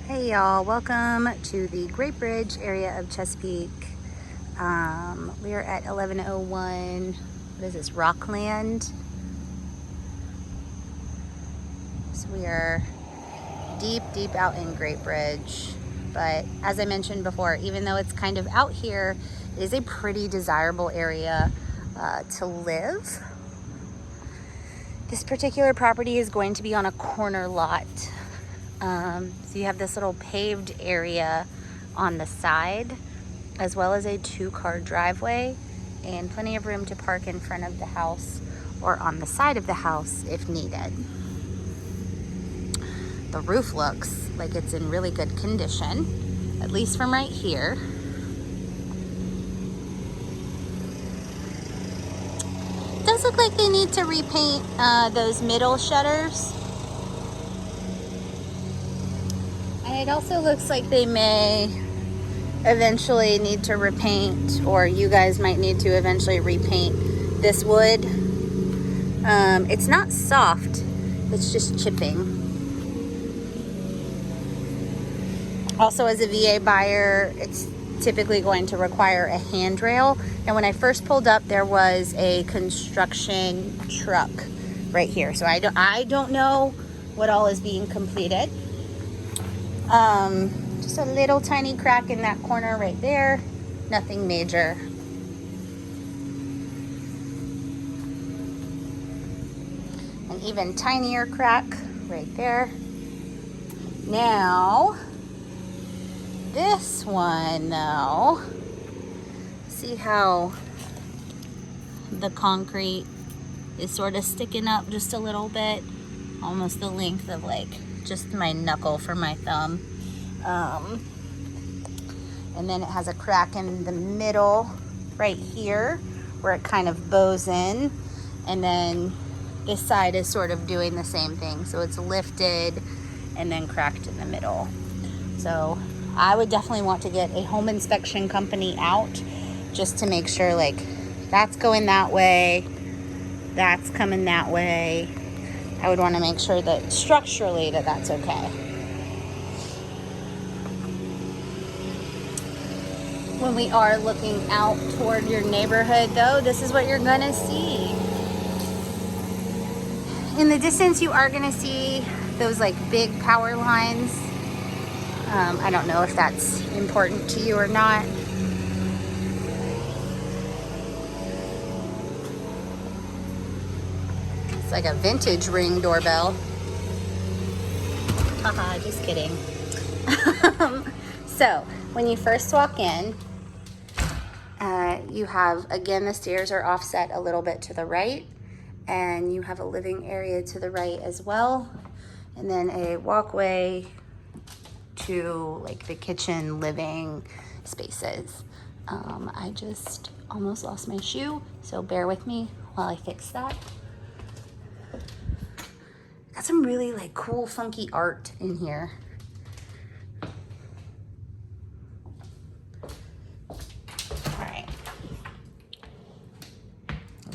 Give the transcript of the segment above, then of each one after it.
Hey y'all, welcome to the Great Bridge area of Chesapeake. We are at 1101, what is this, Rockland? So we are deep out in Great Bridge. But as I mentioned before, even though it's kind of out here, it is a pretty desirable area to live. This particular property is going to be on a corner lot. So you have this little paved area on the side, as well as a 2-car driveway and plenty of room to park in front of the house or on the side of the house if needed. The roof looks like it's in really good condition, at least from right here. It does look like they need to repaint those middle shutters. And it also looks like they may eventually need to repaint, or you guys might need to eventually repaint this wood. It's not soft, it's just chipping. Also, as a VA buyer, it's typically going to require a handrail. And when I first pulled up, there was a construction truck right here. So I don't know what all is being completed. Just a little tiny crack in that corner right there. Nothing major. An even tinier crack right there. Now, this one though, see how the concrete is sort of sticking up just a little bit, almost the length of like just my knuckle for my thumb. And then it has a crack in the middle right here where it kind of bows in, and then this side is sort of doing the same thing, so it's lifted and then cracked in the middle. So I would definitely want to get a home inspection company out just to make sure, like, that's going that way, that's coming that way. I would want to make sure that structurally that's okay. When we are looking out toward your neighborhood though, this is what you're gonna see. In the distance, you are gonna see those like big power lines. I don't know if that's important to you or not. It's like a vintage Ring doorbell. Haha, just kidding. So when you first walk in, you have, again, the stairs are offset a little bit to the right, and you have a living area to the right as well, and then a walkway to like the kitchen living spaces. I just almost lost my shoe, so bear with me while I fix that. Got some really like cool funky art in here.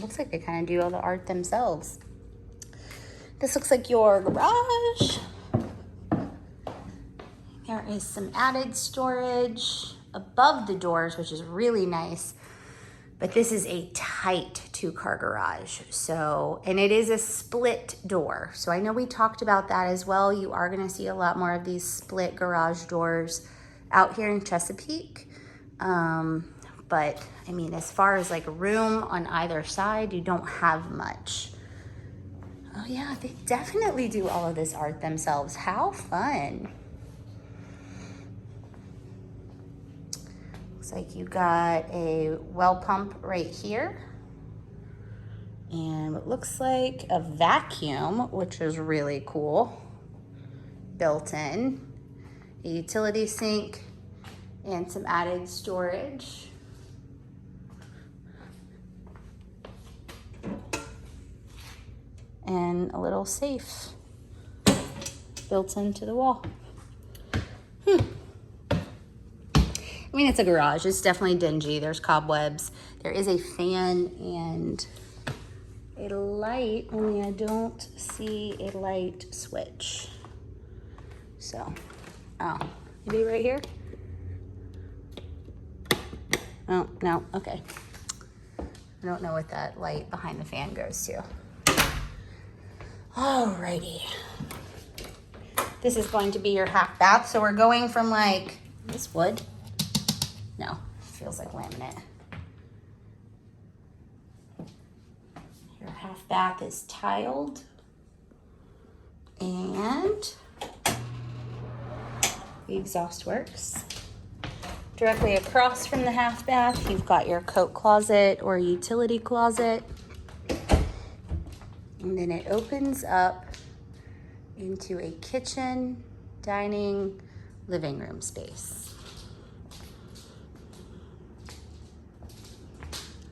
Looks like they kind of do all the art themselves. This looks like your garage. There is some added storage above the doors, which is really nice. But this is a tight 2-car garage. So, and it is a split door. So I know we talked about that as well. You are gonna see a lot more of these split garage doors out here in Chesapeake. But I mean, as far as like room on either side, you don't have much. Oh yeah, they definitely do all of this art themselves. How fun. Looks like you got a well pump right here. And it looks like a vacuum, which is really cool, built in. A utility sink and some added storage. And a little safe built into the wall. I mean, it's a garage. It's definitely dingy. There's cobwebs. There is a fan and a light, only I don't see a light switch. So Oh, maybe right here? Oh, no, okay. I don't know what that light behind the fan goes to. Alrighty. This is going to be your half bath. So we're going from like, this wood? No, feels like laminate. Your half bath is tiled. And the exhaust works. Directly across from the half bath, you've got your coat closet or utility closet. And then it opens up into a kitchen, dining, living room space.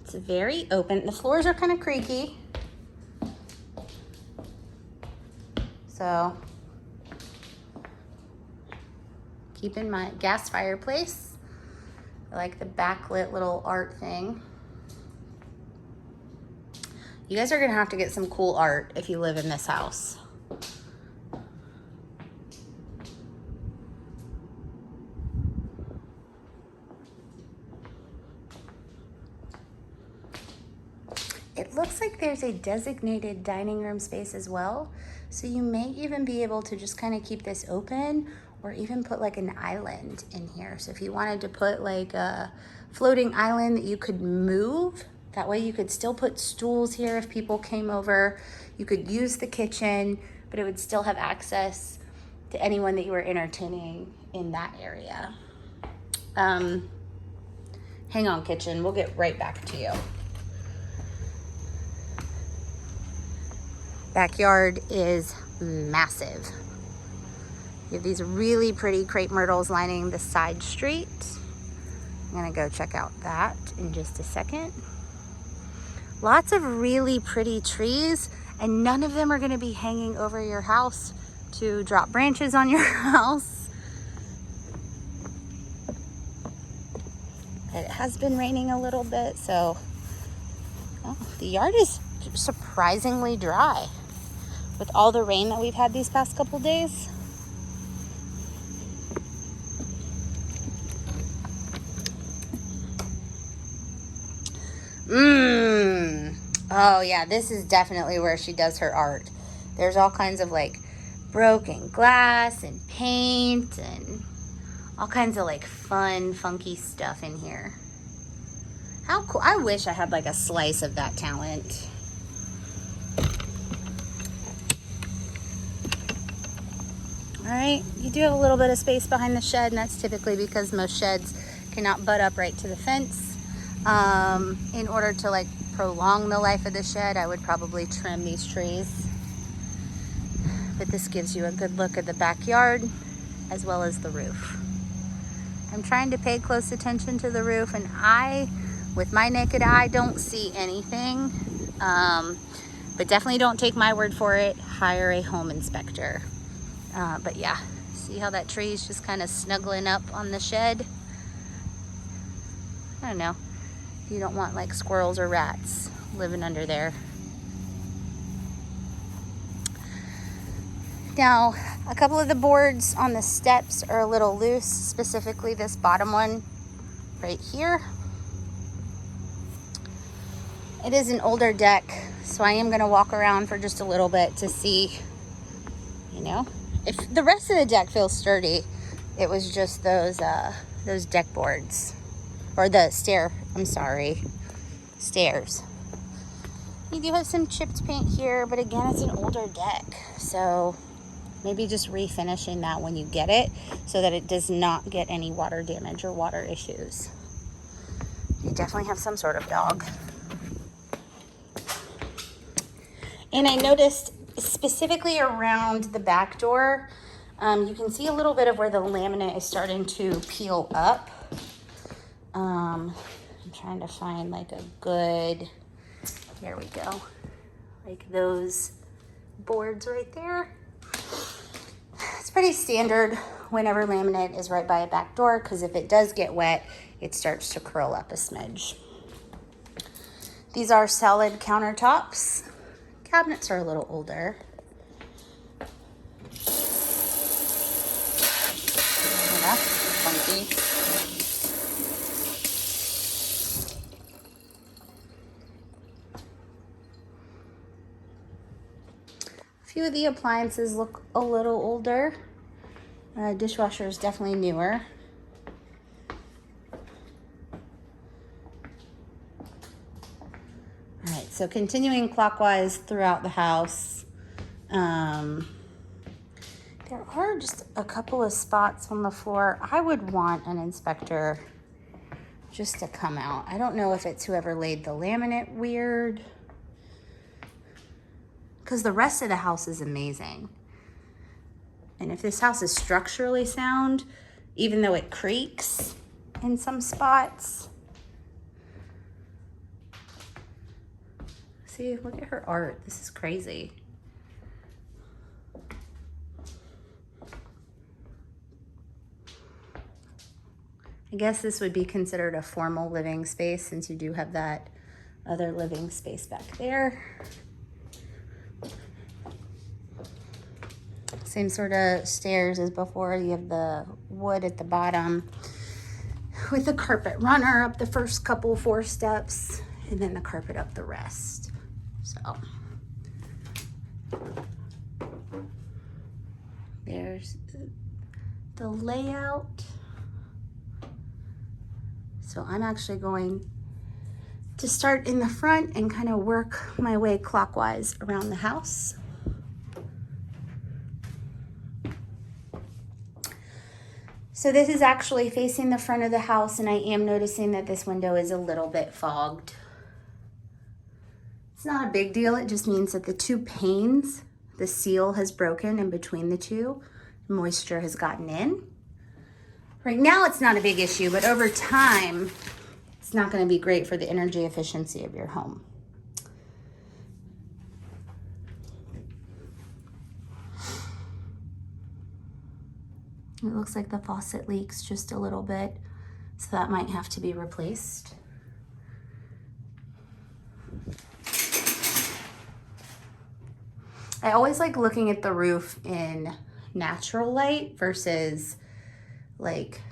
It's very open. The floors are kind of creaky. So keep in mind, gas fireplace. I like the backlit little art thing. You guys are gonna have to get some cool art if you live in this house. It looks like there's a designated dining room space as well. So you may even be able to just kind of keep this open or even put like an island in here. So if you wanted to put like a floating island that you could move, that way you could still put stools here if people came over. You could use the kitchen, but it would still have access to anyone that you were entertaining in that area. Hang on, kitchen, we'll get right back to you. Backyard is massive. You have these really pretty crepe myrtles lining the side street. I'm gonna go check out that in just a second. Lots of really pretty trees, and none of them are gonna be hanging over your house to drop branches on your house. It has been raining a little bit, so the yard is surprisingly dry with all the rain that we've had these past couple days. Oh yeah, this is definitely where she does her art. There's all kinds of like broken glass and paint and all kinds of like fun, funky stuff in here. How cool. I wish I had like a slice of that talent. All right, you do have a little bit of space behind the shed, and that's typically because most sheds cannot butt up right to the fence. In order to like prolong the life of the shed, I would probably trim these trees. But this gives you a good look at the backyard as well as the roof. I'm trying to pay close attention to the roof, and I, with my naked eye, don't see anything. But definitely don't take my word for it. Hire a home inspector. But yeah, see how that tree is just kind of snuggling up on the shed? I don't know. You don't want like squirrels or rats living under there. Now, a couple of the boards on the steps are a little loose, specifically this bottom one right here. It is an older deck, so I am gonna walk around for just a little bit to see, you know, if the rest of the deck feels sturdy. It was just those deck boards, or the stairs. You do have some chipped paint here, but again, it's an older deck, so maybe just refinishing that when you get it so that it does not get any water damage or water issues. You definitely have some sort of dog. And I noticed specifically around the back door, you can see a little bit of where the laminate is starting to peel up. I'm trying to find like a good, here we go, like those boards right there. It's pretty standard whenever laminate is right by a back door, because if it does get wet, it starts to curl up a smidge. These are solid countertops. Cabinets are a little older. That's funky. A few of the appliances look a little older. Dishwasher is definitely newer. All right, so continuing clockwise throughout the house. There are just a couple of spots on the floor. I would want an inspector just to come out. I don't know if it's whoever laid the laminate weird, because the rest of the house is amazing. And if this house is structurally sound, even though it creaks in some spots. See, look at her art. This is crazy. I guess this would be considered a formal living space since you do have that other living space back there. Same sort of stairs as before. You have the wood at the bottom with the carpet runner up the first couple 4 steps and then the carpet up the rest. So there's the layout. So I'm actually going to start in the front and kind of work my way clockwise around the house. So this is actually facing the front of the house, and I am noticing that this window is a little bit fogged. It's not a big deal. It just means that the 2 panes, the seal has broken in between the 2. Moisture has gotten in. Right now it's not a big issue, but over time, it's not going to be great for the energy efficiency of your home. It looks like the faucet leaks just a little bit, so that might have to be replaced. I always like looking at the roof in natural light versus like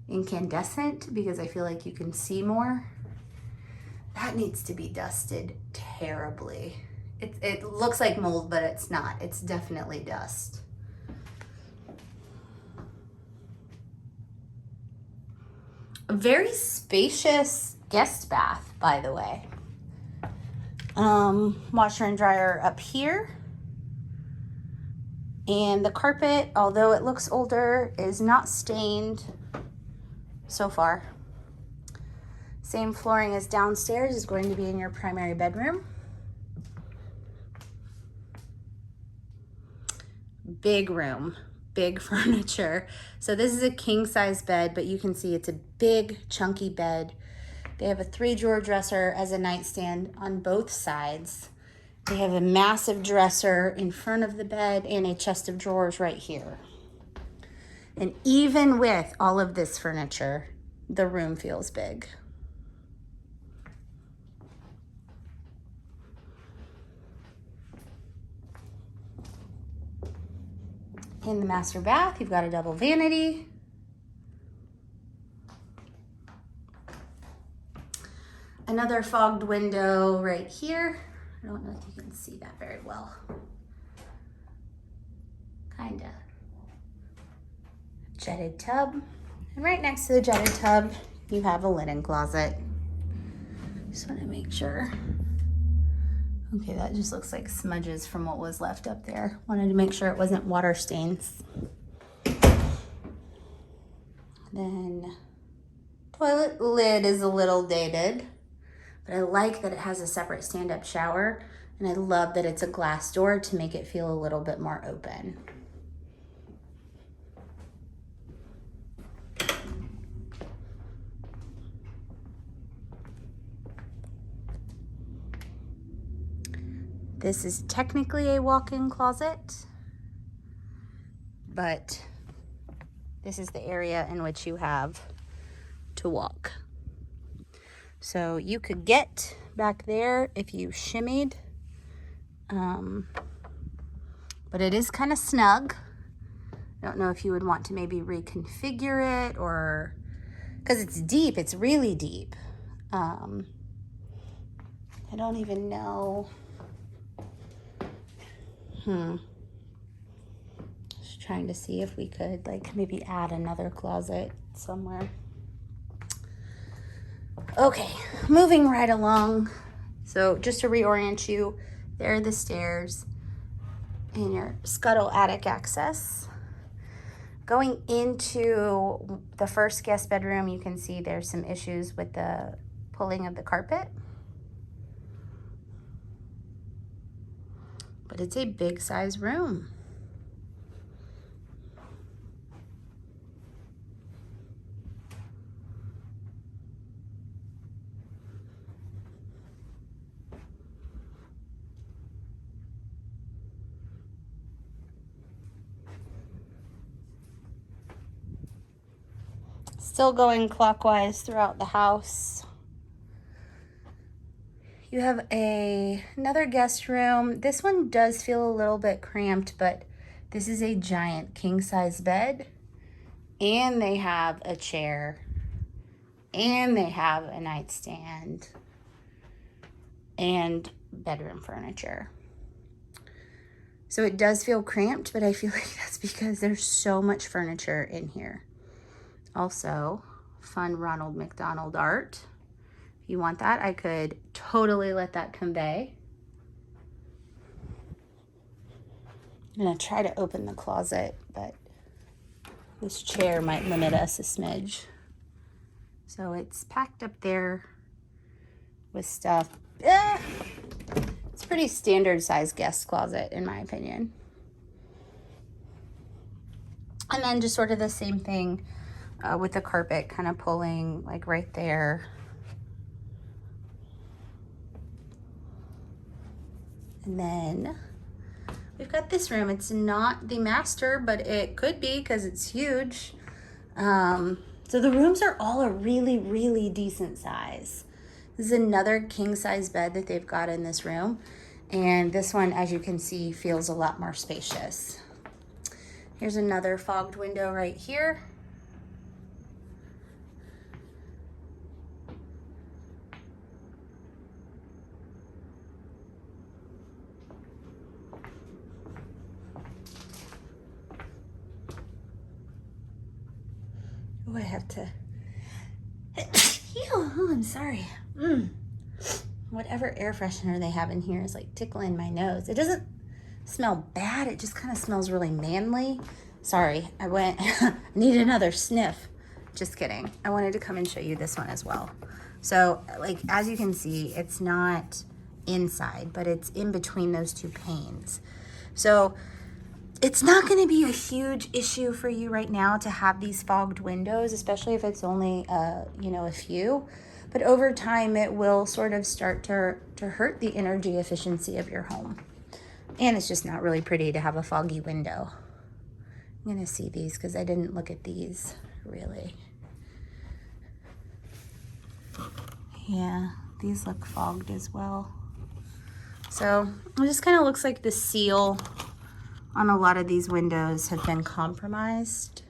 incandescent, because I feel like you can see more. That needs to be dusted terribly. It looks like mold, but it's not. It's definitely dust. A very spacious guest bath, by the way. Washer and dryer up here. And the carpet, although it looks older, is not stained so far. Same flooring as downstairs is going to be in your primary bedroom. Big room, big furniture. So this is a king size bed, but you can see it's a big chunky bed. They have a 3-drawer dresser as a nightstand on both sides. They have a massive dresser in front of the bed and a chest of drawers right here. And even with all of this furniture, the room feels big. In the master bath, you've got a double vanity. Another fogged window right here. I don't know if you can see that very well. Kinda. Jetted tub. And right next to the jetted tub, you have a linen closet. Just want to make sure. Okay, that just looks like smudges from what was left up there. Wanted to make sure it wasn't water stains. Then toilet lid is a little dated, but I like that it has a separate stand-up shower, and I love that it's a glass door to make it feel a little bit more open. This is technically a walk-in closet, but this is the area in which you have to walk. So you could get back there if you shimmied, but it is kind of snug. I don't know if you would want to maybe reconfigure it, or because it's deep, it's really deep. I don't even know. Just trying to see if we could like maybe add another closet somewhere. Okay, moving right along. So just to reorient you, there are the stairs and your scuttle attic access. Going into the first guest bedroom, you can see there's some issues with the pulling of the carpet. But it's a big size room. Still going clockwise throughout the house. You have another guest room. This one does feel a little bit cramped, but this is a giant king size bed, and they have a chair, and they have a nightstand and bedroom furniture. So it does feel cramped, but I feel like that's because there's so much furniture in here. Also, fun Ronald McDonald art. If you want that, I could totally let that convey. I'm gonna try to open the closet, but this chair might limit us a smidge. So it's packed up there with stuff. It's a pretty standard size guest closet in my opinion. And then just sort of the same thing with the carpet kind of pulling like right there. And then we've got this room. It's not the master, but it could be because it's huge. So the rooms are all a really, really decent size. This is another king size bed that they've got in this room. And this one, as you can see, feels a lot more spacious. Here's another fogged window right here. Oh, I have to, oh, I'm sorry. Whatever air freshener they have in here is like tickling my nose. It doesn't smell bad, it just kind of smells really manly. Sorry, I need another sniff. Just kidding. I wanted to come and show you this one as well. So like, as you can see, it's not inside, but it's in between those two panes. So it's not going to be a huge issue for you right now to have these fogged windows, especially if it's only, a few. But over time, it will sort of start to hurt the energy efficiency of your home. And it's just not really pretty to have a foggy window. I'm going to see these because I didn't look at these, really. Yeah, these look fogged as well. So it just kind of looks like the seal on a lot of these windows have been compromised.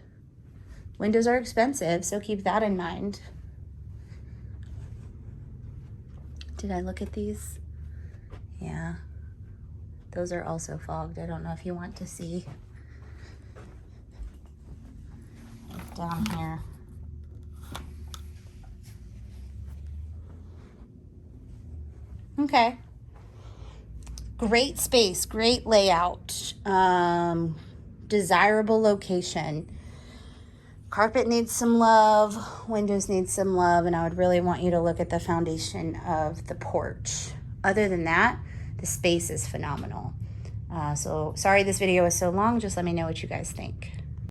Windows are expensive, so keep that in mind. Did I look at these? Yeah, those are also fogged. I don't know if you want to see. Down here. Okay. Great space, great layout, desirable location. Carpet needs some love, windows need some love, and I would really want you to look at the foundation of the porch. Other than that, the space is phenomenal. So sorry this video was so long, just let me know what you guys think.